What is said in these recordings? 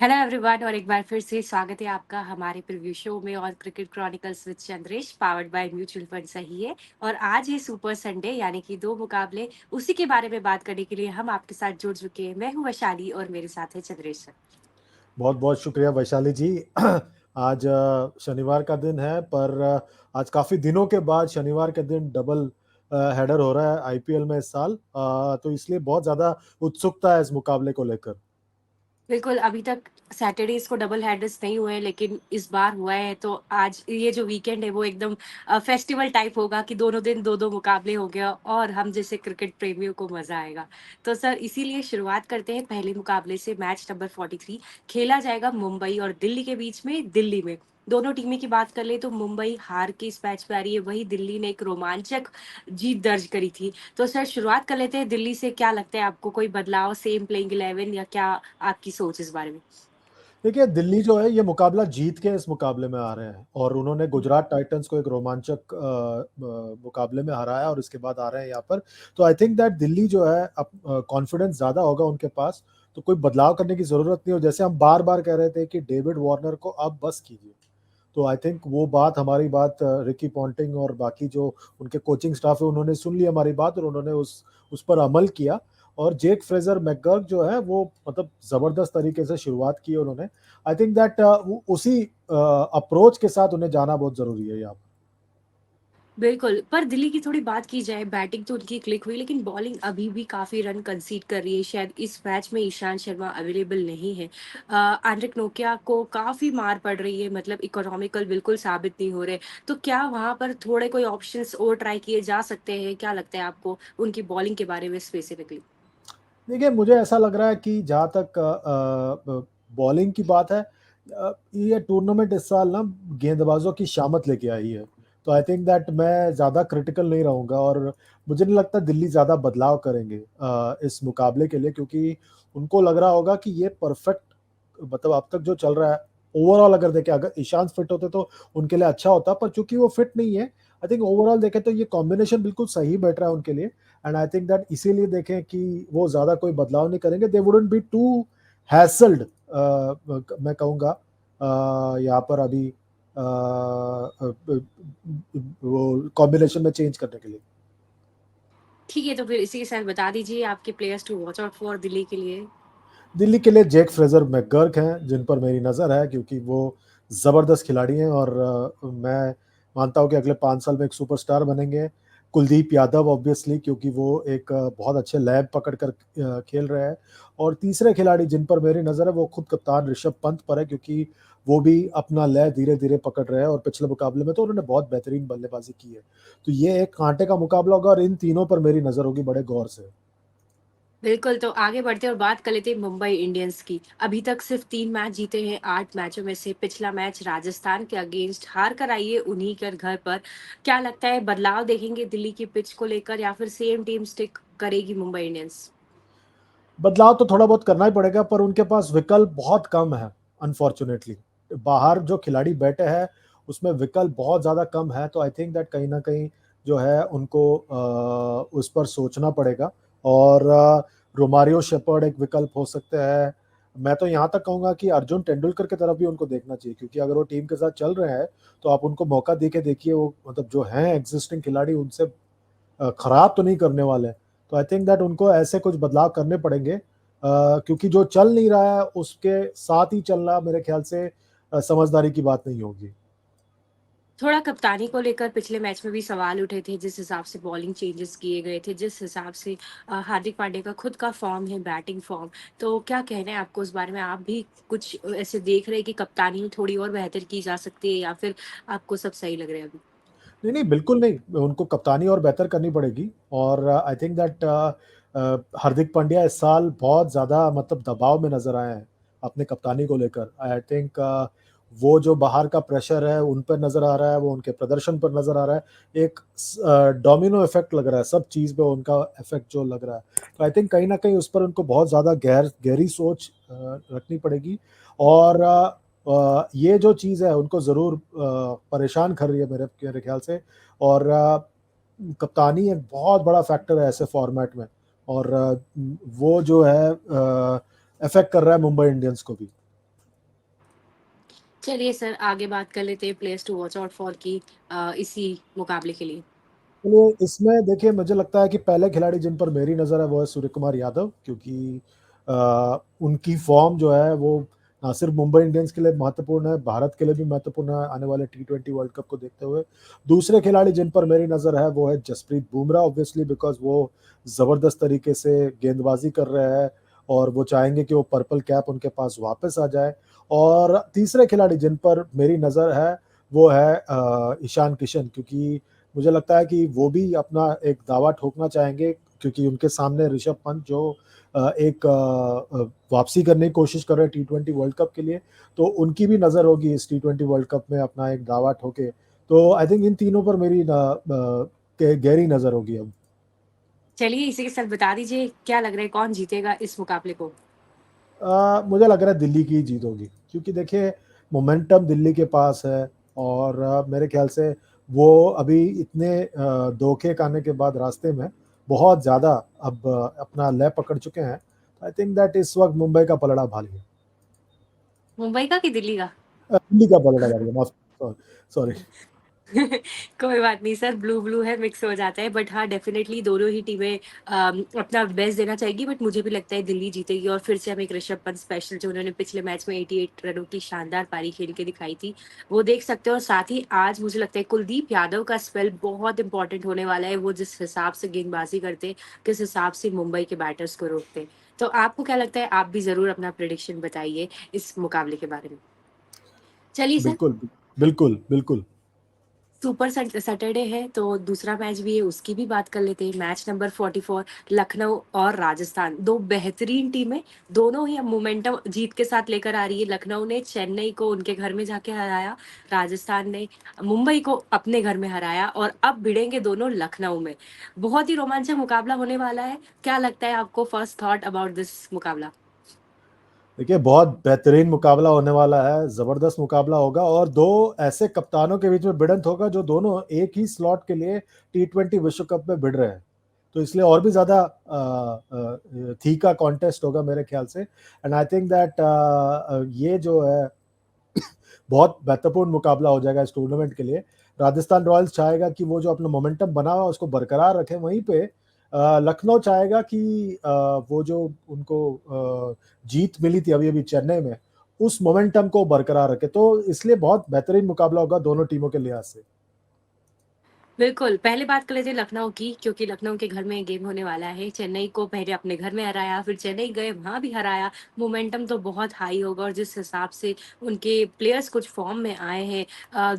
Hello everyone और एक बार फिर से स्वागत है आपका हमारे प्रीव्यू शो में और cricket chronicles with Chandresh powered by mutual fund सही है। और आज है सुपर संडे यानी कि दो मुकाबले, उसी के बारे में बात करने के लिए हम आपके साथ जुड़ चुके हैं। मैं हूं वैशाली और मेरे साथ है चंद्रेश सर। बहुत बहुत शुक्रिया वैशाली जी। आज शनिवार का दिन है, पर आज काफी दिनों के बाद शनिवार के दिन डबल हेडर हो रहा है आईपीएल में इस साल। तो इसलिए बहुत ज्यादा उत्सुकता है इस मुकाबले को लेकर। बिल्कुल, अभी तक सैटरडेज को डबल हेडर्स नहीं हुए, लेकिन इस बार हुआ है। तो आज ये जो वीकेंड है वो एकदम फेस्टिवल टाइप होगा कि दोनों दिन दो दो मुकाबले हो गया और हम जैसे क्रिकेट प्रेमियों को मजा आएगा। तो सर, इसीलिए शुरुआत करते हैं पहले मुकाबले से। मैच नंबर 43 खेला जाएगा मुंबई और दिल्ली के बीच में, दिल्ली में। दोनों टीमें की बात कर ले तो मुंबई हार के इस मैच पे आ रही है, वही दिल्ली ने एक रोमांचक जीत दर्ज करी थी। तो सर, शुरुआत कर लेते हैं दिल्ली से। क्या लगता है आपको, कोई बदलाव, सेम प्लेइंग 11 या क्या आपकी सोच इस बारे में? देखिए, दिल्ली जो है ये मुकाबला जीत के इस मुकाबले में आ रहे हैं, और उन्होंने गुजरात टाइटंस को एक रोमांचक मुकाबले में हराया और इसके बाद आ रहे हैं यहाँ पर। तो आई थिंक दैट दिल्ली जो है अब कॉन्फिडेंस ज्यादा होगा उनके पास, तो कोई बदलाव करने की जरूरत नहीं हो। जैसे हम बार बार कह रहे थे कि डेविड वार्नर को अब बस कीजिए, तो आई थिंक वो बात, हमारी बात, रिकी पॉन्टिंग और बाकी जो उनके कोचिंग स्टाफ है उन्होंने सुन ली हमारी बात और उन्होंने उस पर अमल किया। और जेक फ्रेजर मैकगर्क जो है वो मतलब जबरदस्त तरीके से शुरुआत की उन्होंने। आई थिंक दैट उसी अप्रोच के साथ उन्हें जाना बहुत जरूरी है यहाँ पर। बिल्कुल, पर दिल्ली की थोड़ी बात की जाए, बैटिंग तो उनकी क्लिक हुई, लेकिन बॉलिंग अभी भी काफ़ी रन कंसीड कर रही है। शायद इस मैच में ईशांत शर्मा अवेलेबल नहीं है। एंड्रिक नोकिया को काफ़ी मार पड़ रही है, मतलब इकोनॉमिकल बिल्कुल साबित नहीं हो रहे। तो क्या वहाँ पर थोड़े कोई ऑप्शंस और ट्राई किए जा सकते हैं? क्या लगता है आपको उनकी बॉलिंग के बारे में स्पेसिफिकली? देखिए, मुझे ऐसा लग रहा है कि जहाँ तक बॉलिंग की बात है, ये टूर्नामेंट इस साल ना गेंदबाजों की शामत लेके आई है। तो आई थिंक दैट मैं ज़्यादा क्रिटिकल नहीं रहूँगा, और मुझे नहीं लगता दिल्ली ज़्यादा बदलाव करेंगे इस मुकाबले के लिए, क्योंकि उनको लग रहा होगा कि ये परफेक्ट, मतलब अब तक जो चल रहा है ओवरऑल अगर देखें, अगर ईशांत फिट होते तो उनके लिए अच्छा होता, पर चूंकि वो फिट नहीं है, आई थिंक ओवरऑल देखें तो ये कॉम्बिनेशन बिल्कुल सही बैठ रहा है उनके लिए। एंड आई थिंक दैट इसीलिए देखें कि वो ज्यादा कोई बदलाव नहीं करेंगे। दे वुडंट बी टू हैसल्ड, मैं कहूँगा यहाँ पर अभी वो कॉम्बिनेशन में चेंज करने के लिए। ठीक है, तो फिर इसी के साथ बता दीजिए आपके players to watch out for Delhi के लिए। दिल्ली के लिए जैक फ्रेजर मैकगर्क हैं जिन पर मेरी नज़र है, क्योंकि वो ज़बरदस्त खिलाड़ी हैं, और मैं मानता हूं कि अगले 5 साल में एक सुपरस्टार बनेंगे। कुलदीप यादव ऑब्वियसली, क्योंकि वो एक बहुत अच्छे लैब पकड़ कर खेल रहे हैं। और तीसरे खिलाड़ी जिन पर मेरी नज़र है वो खुद कप्तान ऋषभ पंत पर है, क्योंकि वो भी अपना लय धीरे धीरे पकड़ रहे हैं, और पिछले मुकाबले में तो उन्होंने बहुत बेहतरीन बल्लेबाजी की है। तो ये एक कांटे का मुकाबला होगा, और इन तीनों पर मेरी नज़र होगी बड़े गौर से। बिल्कुल, तो आगे बढ़ते हैं और बात कर लेते हैं मुंबई इंडियंस की। अभी तक सिर्फ 3 मैच जीते हैं 8 मैचों में से। पिछला मैच राजस्थान के अगेंस्ट हार कर आई है उन्हीं के घर पर। क्या लगता है, बदलाव देखेंगे दिल्ली की पिच को लेकर या फिर सेम टीम स्टिक करेगी मुंबई इंडियंस? बदलाव तो थोड़ा बहुत करना ही पड़ेगा, पर उनके पास विकल्प बहुत कम है अनफॉर्चुनेटली। बाहर जो खिलाड़ी बैठे हैं उसमें विकल्प बहुत ज़्यादा कम है, तो आई थिंक दैट कहीं ना कहीं जो है उनको उस पर सोचना पड़ेगा। और रोमारियो शेपर्ड एक विकल्प हो सकते हैं। मैं तो यहाँ तक कहूँगा कि अर्जुन तेंदुलकर की तरफ भी उनको देखना चाहिए, क्योंकि अगर वो टीम के साथ चल रहे हैं तो आप उनको मौका दे के देखिए, वो मतलब जो हैं एग्जिस्टिंग खिलाड़ी उनसे खराब तो नहीं करने वाले। तो आई थिंक दैट उनको ऐसे कुछ बदलाव करने पड़ेंगे, क्योंकि जो चल नहीं रहा है उसके साथ ही चलना मेरे ख्याल से समझदारी की बात नहीं होगी। थोड़ा कप्तानी को लेकर पिछले मैच में भी सवाल उठे थे, जिस हिसाब से बॉलिंग चेंजेस किए गए थे, जिस हिसाब से हार्दिक पांड्या का खुद का फॉर्म है, बैटिंग फॉर्म। तो क्या कहना है आपको इस बारे में? आप भी कुछ ऐसे देख रहे हैं कि कप्तानी में थोड़ी और बेहतर की जा सकती है या फिर आपको सब सही लग रहा है अभी? नहीं, नहीं, बिल्कुल नहीं। उनको कप्तानी और बेहतर करनी पड़ेगी, और I think that Hardik Pandya इस साल बहुत ज़्यादा मतलब दबाव में नज़र आए हैं अपने कप्तानी को लेकर। आई थिंक वो जो बाहर का प्रेशर है उन पर नज़र आ रहा है, वो उनके प्रदर्शन पर नज़र आ रहा है। एक डोमिनो इफेक्ट लग रहा है, सब चीज़ पे उनका इफेक्ट जो लग रहा है। तो आई थिंक कहीं न कहीं उस पर उनको बहुत ज़्यादा गहरी सोच रखनी पड़ेगी। और ये जो चीज़ है उनको ज़रूर परेशान कर रही है मेरे मेरे ख्याल से। और कप्तानी एक बहुत बड़ा फैक्टर है ऐसे फॉर्मेट में, और वो जो है अफेक्ट कर रहा है मुंबई इंडियंस को भी। चलिए सर, आगे बात कर लेते हैं players to watch out for की इसी मुकाबले के लिए। चलिए इसमें देखिए मुझे लगता है कि पहले खिलाड़ी जिन पर मेरी नज़र है वो है सूर्य कुमार यादव, क्योंकि उनकी फॉर्म जो है वो ना सिर्फ मुंबई इंडियंस के लिए महत्वपूर्ण है, भारत के लिए भी महत्वपूर्ण है आने वाले टी20 वर्ल्ड कप को देखते हुए। दूसरे खिलाड़ी जिन पर मेरी नज़र है वो है जसप्रीत बुमराह, ऑब्वियसली बिकॉज वो ज़बरदस्त तरीके से गेंदबाजी कर रहे हैं और वो चाहेंगे कि वो पर्पल कैप उनके पास वापस आ जाए। और तीसरे खिलाड़ी जिन पर मेरी नज़र है वो है ईशान किशन, क्योंकि मुझे लगता है कि वो भी अपना एक दावा ठोकना चाहेंगे, क्योंकि उनके सामने ऋषभ पंत जो एक वापसी करने की कोशिश कर रहे हैं टी20 वर्ल्ड कप के लिए, तो उनकी भी नज़र होगी इस टी20 वर्ल्ड कप में अपना एक दावा ठोके। तो आई थिंक इन तीनों पर मेरी गहरी नज़र होगी अब। चलिए इसी के साथ बता दीजिए क्या लग रहा है कौन जीतेगा इस मुकाबले को? मुझे लग रहा है दिल्ली की जीत होगी, क्योंकि देखिए मोमेंटम दिल्ली के पास है और मेरे ख्याल से वो अभी इतने धोखे खाने के बाद रास्ते में बहुत ज़्यादा अब अपना लय पकड़ चुके हैं। आई थिंक दैट इस वक्त मुंबई का पलड़ा भारी है। मुंबई का कि दिल्ली का? दिल्ली का पलड़ा भारी है, माफ सॉरी। कोई बात नहीं सर, ब्लू ब्लू है, मिक्स हो जाता है, बट हाँ डेफिनेटली दोनों ही टीमें अपना बेस्ट देना चाहेगी, बट मुझे भी लगता है दिल्ली जीतेगी और फिर से हम एक ऋषभ पंत स्पेशल जो उन्होंने पिछले मैच में 88 रनों की शानदार पारी खेल के दिखाई थी वो देख सकते हो। और साथ ही आज मुझे लगता है कुलदीप यादव का स्पेल बहुत इंपॉर्टेंट होने वाला है, वो जिस हिसाब से गेंदबाजी करते किस हिसाब से मुंबई के बैटर्स को रोकते। तो आपको क्या लगता है, आप भी जरूर अपना प्रिडिक्शन बताइए इस मुकाबले के बारे में। चलिए सर, बिल्कुल, बिल्कुल, बिल्कुल। सुपर सैटरडे है तो दूसरा मैच भी है, उसकी भी बात कर लेते हैं। मैच नंबर 44, लखनऊ और राजस्थान, दो बेहतरीन टीमें, दोनों ही अब मोमेंटम जीत के साथ लेकर आ रही है। लखनऊ ने चेन्नई को उनके घर में जाके हराया, राजस्थान ने मुंबई को अपने घर में हराया और अब भिड़ेंगे दोनों लखनऊ में। बहुत ही रोमांचक मुकाबला होने वाला है। क्या लगता है आपको, फर्स्ट थॉट अबाउट दिस मुकाबला? देखिए बहुत बेहतरीन मुकाबला होने वाला है, जबरदस्त मुकाबला होगा और दो ऐसे कप्तानों के बीच में भिड़ंत होगा जो दोनों एक ही स्लॉट के लिए टी20 विश्व कप में भिड़ रहे हैं। तो इसलिए और भी ज्यादा थी का कॉन्टेस्ट होगा मेरे ख्याल से। एंड आई थिंक दैट ये जो है बहुत महत्वपूर्ण मुकाबला हो जाएगा इस टूर्नामेंट के लिए। राजस्थान रॉयल्स चाहेगा कि वो जो अपना मोमेंटम बना हुआ है उसको बरकरार रखे, वहीं पे लखनऊ चाहेगा कि वो जो उनको जीत मिली थी अभी अभी चेन्नई में उस मोमेंटम को बरकरार रखे। तो इसलिए बहुत बेहतरीन मुकाबला होगा दोनों टीमों के लिहाज से। बिल्कुल, पहले बात कर लेते हैं लखनऊ की, क्योंकि लखनऊ के घर में गेम होने वाला है। चेन्नई को पहले अपने घर में हराया, फिर चेन्नई गए, वहाँ भी हराया। मोमेंटम तो बहुत हाई होगा और जिस हिसाब से उनके प्लेयर्स कुछ फ़ॉर्म में आए हैं,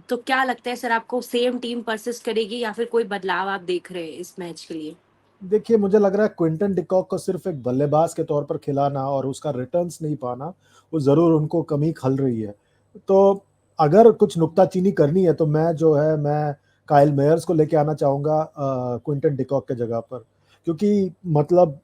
तो क्या लगता है सर आपको, सेम टीम परसिस्ट करेगी या फिर कोई बदलाव आप देख रहे हैं इस मैच के लिए? देखिए मुझे लग रहा है क्विंटन डिकॉक को सिर्फ एक बल्लेबाज के तौर पर खिलाना और उसका रिटर्न्स नहीं पाना वो जरूर उनको कमी खल रही है। तो अगर कुछ नुक्ताचीनी करनी है तो मैं काइल मेयर्स को लेके आना चाहूंगा क्विंटन डिकॉक के जगह पर, क्योंकि मतलब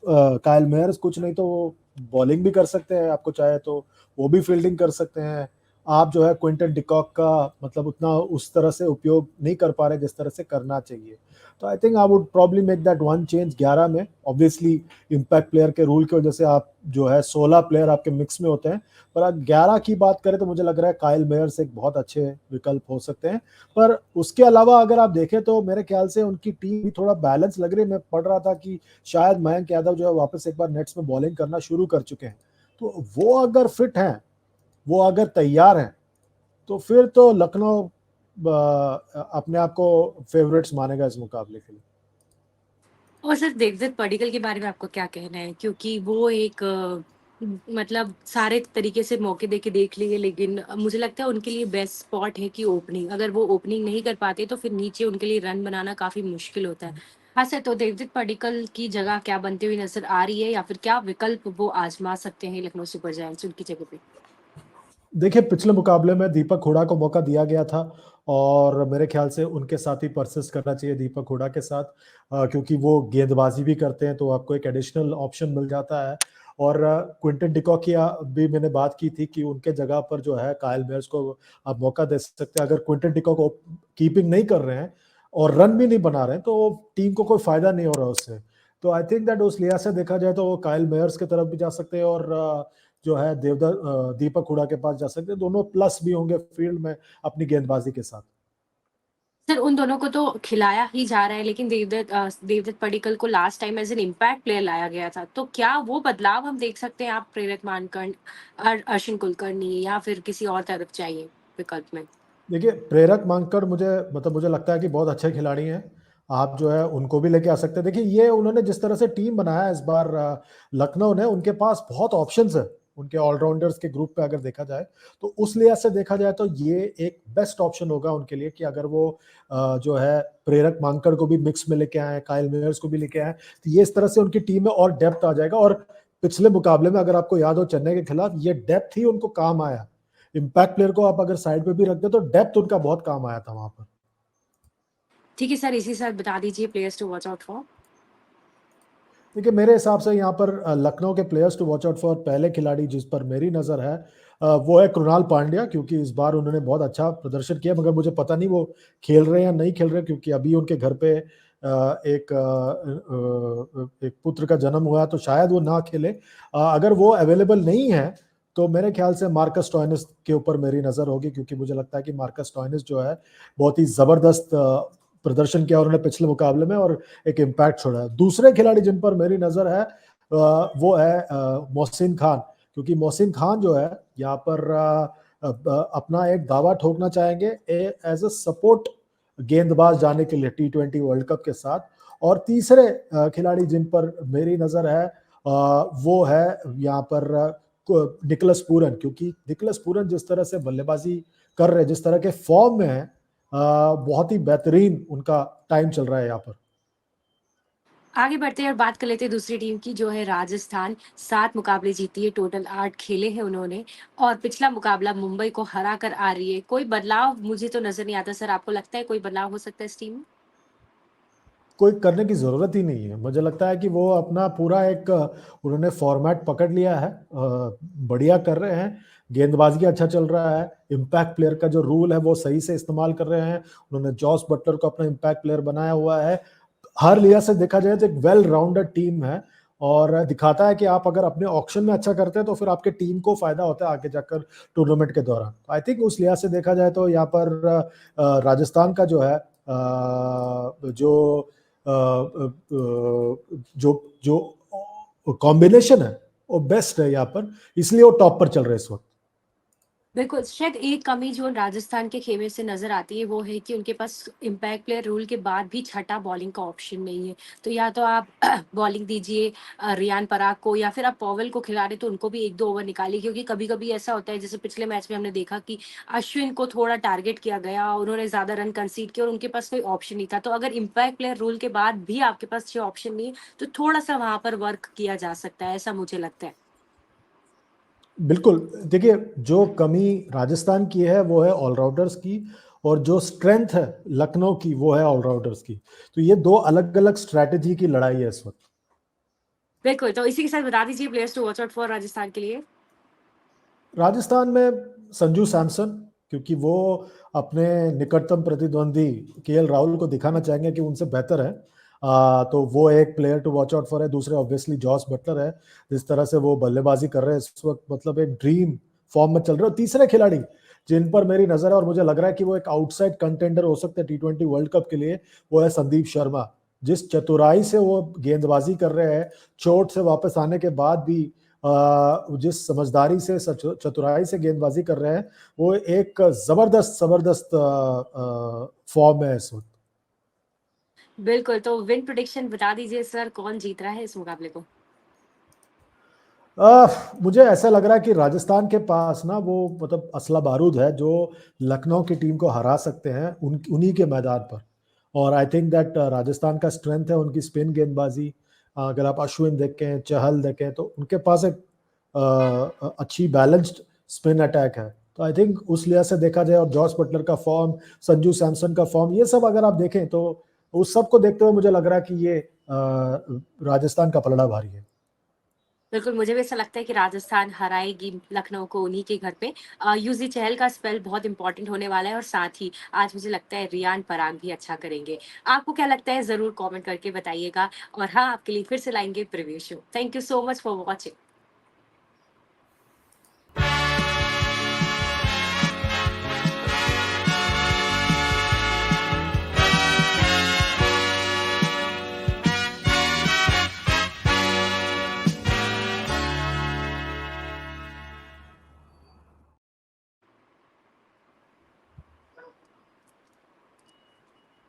काइल मेयर्स कुछ नहीं तो वो बॉलिंग भी कर सकते हैं, आपको चाहे तो वो भी फील्डिंग कर सकते हैं। आप जो है क्विंटन डिकॉक का मतलब उतना उस तरह से उपयोग नहीं कर पा रहे जिस तरह से करना चाहिए। तो I think I would probably make that one change 11 में। ऑब्वियसली इम्पैक्ट प्लेयर के रूल की वजह से आप जो है 16 प्लेयर आपके मिक्स में होते हैं, पर अगर 11 की बात करें तो मुझे लग रहा है काइल मेयर्स एक बहुत अच्छे विकल्प हो सकते हैं। पर उसके अलावा अगर आप देखें तो मेरे ख्याल से उनकी टीम भी थोड़ा बैलेंस लग रही है। मैं पढ़ रहा था कि शायद मयंक यादव जो है वापस एक बार नेट्स में बॉलिंग करना शुरू कर चुके हैं। तो वो अगर फिट हैं, वो अगर तैयार हैं, तो फिर तो लखनऊ अपने आप को फेवरेट्स मानेगा इस मुकाबले के लिए। और सर देवदत्त पडिक्कल के बारे में आपका क्या कहना है? क्योंकि वो एक मतलब सारे तरीके से मौके देके देख लिए, लेकिन मुझे लगता है उनके लिए बेस्ट स्पॉट है कि ओपनिंग, अगर वो ओपनिंग नहीं कर पाते तो फिर नीचे उनके लिए रन बनाना काफ़ी मुश्किल होता है। हाँ सर, तो देवदत्त पडिक्कल की जगह क्या बनती हुई नज़र आ रही है या फिर क्या विकल्प वो आज़मा सकते हैं लखनऊ सुपर जायंट्स उनकी जगह पे? देखिए पिछले मुकाबले में दीपक हुडा को मौका दिया गया था और मेरे ख्याल से उनके साथ ही परसिस्ट करना चाहिए दीपक हुडा के साथ, क्योंकि वो गेंदबाजी भी करते हैं तो आपको एक एडिशनल ऑप्शन मिल जाता है। और क्विंटन डिकॉक की भी मैंने बात की थी कि उनके जगह पर जो है काइल मेयर्स को आप मौका दे सकते हैं। अगर क्विंटन डिकॉक कीपिंग नहीं कर रहे हैं और रन भी नहीं बना रहे हैं तो टीम को कोई फायदा नहीं हो रहा उससे। तो आई थिंक दैट उस लिहाज से देखा जाए तो वो काइल मेयर्स की तरफ भी जा सकते हैं और जो है दीपक हुडा के पास जा सकते हैं। दोनों प्लस भी होंगे फील्ड में अपनी गेंदबाजी के साथ। सर उन दोनों को तो खिलाया ही जा रहा है, लेकिन देवदत्त पडिक्कल को last time as an impact player लाया गया था। तो क्या वो बदलाव हम देख सकते हैं, आप प्रेरक मानकर अश्विन कुलकर्णी या फिर किसी और तरफ चाहिए विकल्प में? देखिए, प्रेरक मांगकर मुझे लगता है कि बहुत अच्छे खिलाड़ी हैं। आप जो है उनको भी लेके आ सकते हैं। देखिए, ये उन्होंने जिस तरह से टीम बनाया है इस बार लखनऊ ने, उनके पास बहुत ऑप्शंस है। उनके ऑलराउंडर्स के ग्रुप पे अगर देखा जाए, तो उस लिहाज से देखा जाए तो ये एक बेस्ट ऑप्शन होगा उनके लिए कि अगर वो जो है प्रेरक मांगकर को भी मिक्स में लेके आए, काइल मेयर्स को भी लेके आए, तो ये इस तरह से उनकी टीम में और डेप्थ आ जाएगा। और पिछले मुकाबले में अगर आपको याद हो चेन्नई के खिलाफ, ये डेप्थ ही उनको काम आया। इम्पैक्ट प्लेयर को आप अगर साइड पे भी रख दे तो डेप्थ उनका बहुत काम आया था वहां पर। ठीक है सर, इसी के साथ बता दीजिए players to watch out for. देखिए, मेरे हिसाब से यहाँ पर लखनऊ के players to watch out for, पहले खिलाड़ी जिस पर मेरी नज़र है वो है कृणाल पांड्या, क्योंकि इस बार उन्होंने बहुत अच्छा प्रदर्शन किया। मगर मुझे पता नहीं वो खेल रहे हैं या नहीं खेल रहे, क्योंकि अभी उनके घर पे एक पुत्र का जन्म हुआ है, तो शायद वो ना खेले। अगर वो अवेलेबल नहीं है तो मेरे ख्याल से मार्कस स्टोइनिस के ऊपर मेरी नज़र होगी, क्योंकि मुझे लगता है कि मार्कस स्टोइनिस जो है बहुत ही ज़बरदस्त प्रदर्शन किया उन्होंने पिछले मुकाबले में, और एक इम्पैक्ट छोड़ा है। दूसरे खिलाड़ी जिन पर मेरी नजर है वो है मोहसिन खान, क्योंकि मोहसिन खान जो है यहाँ पर अपना एक दावा ठोकना चाहेंगे एज अ सपोर्ट गेंदबाज जाने के लिए T20 वर्ल्ड कप के साथ। और तीसरे खिलाड़ी जिन पर मेरी नजर है वो है यहाँ पर निकलस पूरन, क्योंकि निकलस पूरन जिस तरह से बल्लेबाजी कर रहे हैं, जिस तरह के फॉर्म में है, बहुत ही बेहतरीन उनका टाइम चल रहा है यहाँ पर। आगे बढ़ते हैं और बात कर लेते हैं दूसरी टीम की, जो है राजस्थान। 7 मुकाबले जीती है, टोटल 8 खेले हैं उन्होंने और पिछला मुकाबला मुंबई को हरा कर आ रही है। कोई बदलाव मुझे तो नज़र नहीं आता सर, आपको लगता है कोई बदलाव हो सकता है इस टीम में? कोई करने की जरूरत ही नहीं है। मुझे लगता है कि वो अपना पूरा एक उन्होंने फॉर्मेट पकड़ लिया है, बढ़िया कर रहे हैं। गेंदबाजी अच्छा चल रहा है। इम्पैक्ट प्लेयर का जो रूल है वो सही से इस्तेमाल कर रहे हैं। उन्होंने जॉस बटलर को अपना इम्पैक्ट प्लेयर बनाया हुआ है। हर लिहाज से देखा जाए तो एक वेल राउंडेड टीम है, और दिखाता है कि आप अगर अपने ऑक्शन में अच्छा करते हैं तो फिर आपके टीम को फायदा होता है आगे जाकर टूर्नामेंट के दौरान। आई थिंक उस लिहाज से देखा जाए तो यहाँ पर राजस्थान का जो है जो जो जो कॉम्बिनेशन है वो बेस्ट है यहाँ पर, इसलिए वो टॉप पर चल रहे हैं इस वक्त। बिल्कुल, शायद एक कमी जो राजस्थान के खेमे से नज़र आती है वो है कि उनके पास इम्पैक्ट प्लेयर रूल के बाद भी छठा बॉलिंग का ऑप्शन नहीं है। तो या तो आप बॉलिंग दीजिए रियान पराग को, या फिर आप पॉवेल को खिला रहे तो उनको भी 1-2 ओवर निकालिए, क्योंकि कभी-कभी ऐसा होता है जैसे पिछले मैच में हमने देखा कि अश्विन को थोड़ा टारगेट किया गया, उन्होंने ज़्यादा रन कंसीड किए और उनके पास कोई ऑप्शन नहीं था। तो अगर इम्पैक्ट प्लेयर रूल के बाद भी आपके पास 6 ऑप्शन नहीं है, तो थोड़ा-सा वहाँ पर वर्क किया जा सकता है, ऐसा मुझे लगता है। बिल्कुल। देखिए, जो कमी राजस्थान की है वो है ऑलराउंडर्स की, और जो स्ट्रेंथ है लखनऊ की वो है ऑलराउंडर्स की। तो ये दो अलग अलग स्ट्रैटेजी की लड़ाई है इस वक्त। बिल्कुल, तो इसी के साथ बता दीजिए players to watch out for Rajasthan के लिए। राजस्थान में संजू सैमसन, क्योंकि वो अपने निकटतम प्रतिद्वंदी केएल राहुल को दिखाना चाहेंगे कि उनसे बेहतर है। तो वो एक player to watch out for है। दूसरे ऑब्वियसली जॉस बटलर है, जिस तरह से वो बल्लेबाजी कर रहे हैं इस वक्त, मतलब एक ड्रीम फॉर्म में चल रहे हैं। और तीसरे खिलाड़ी जिन पर मेरी नजर है और मुझे लग रहा है कि वो एक आउटसाइड कंटेंडर हो सकते हैं T20 वर्ल्ड कप के लिए, वो है संदीप शर्मा। जिस चतुराई से वो गेंदबाजी कर रहे हैं, चोट से वापस आने के बाद भी जिस समझदारी से चतुराई से गेंदबाजी कर रहे हैं, वो एक जबरदस्त जबरदस्त फॉर्म है इस वक्त। बिल्कुल, तो विन प्रेडिक्शन बता दीजिए सर, कौन जीत रहा है इस मुकाबले को? मुझे ऐसा लग रहा है कि राजस्थान के पास ना वो मतलब असला बारूद है जो लखनऊ की टीम को हरा सकते हैं उन्हीं के मैदान पर। और आई थिंक दैट राजस्थान का स्ट्रेंथ है उनकी स्पिन गेंदबाजी। अगर आप अश्विन देखें, चहल देखें, तो उनके पास एक अच्छी बैलेंस्ड स्पिन अटैक है। तो आई थिंक उस लिहाज से देखा जाए, और जॉस बटलर का फॉर्म, संजू सैमसन का फॉर्म, ये सब अगर आप देखें तो उस सब को देखते हुए मुझे लग रहा है कि ये राजस्थान का पलड़ा भारी है। बिल्कुल, मुझे भी ऐसा लगता है कि राजस्थान हराएगी लखनऊ को उन्हीं के घर पे। यूज़ी चहल का स्पेल बहुत इम्पोर्टेंट होने वाला है और साथ ही आज मुझे लगता है रियान पराग भी अच्छा करेंगे। आपको क्या लगता है ज़रूर कमेंट करके बताइएगा और हाँ, आपके लिए फिर से लाएँगे preview show. Thank you so much for watching.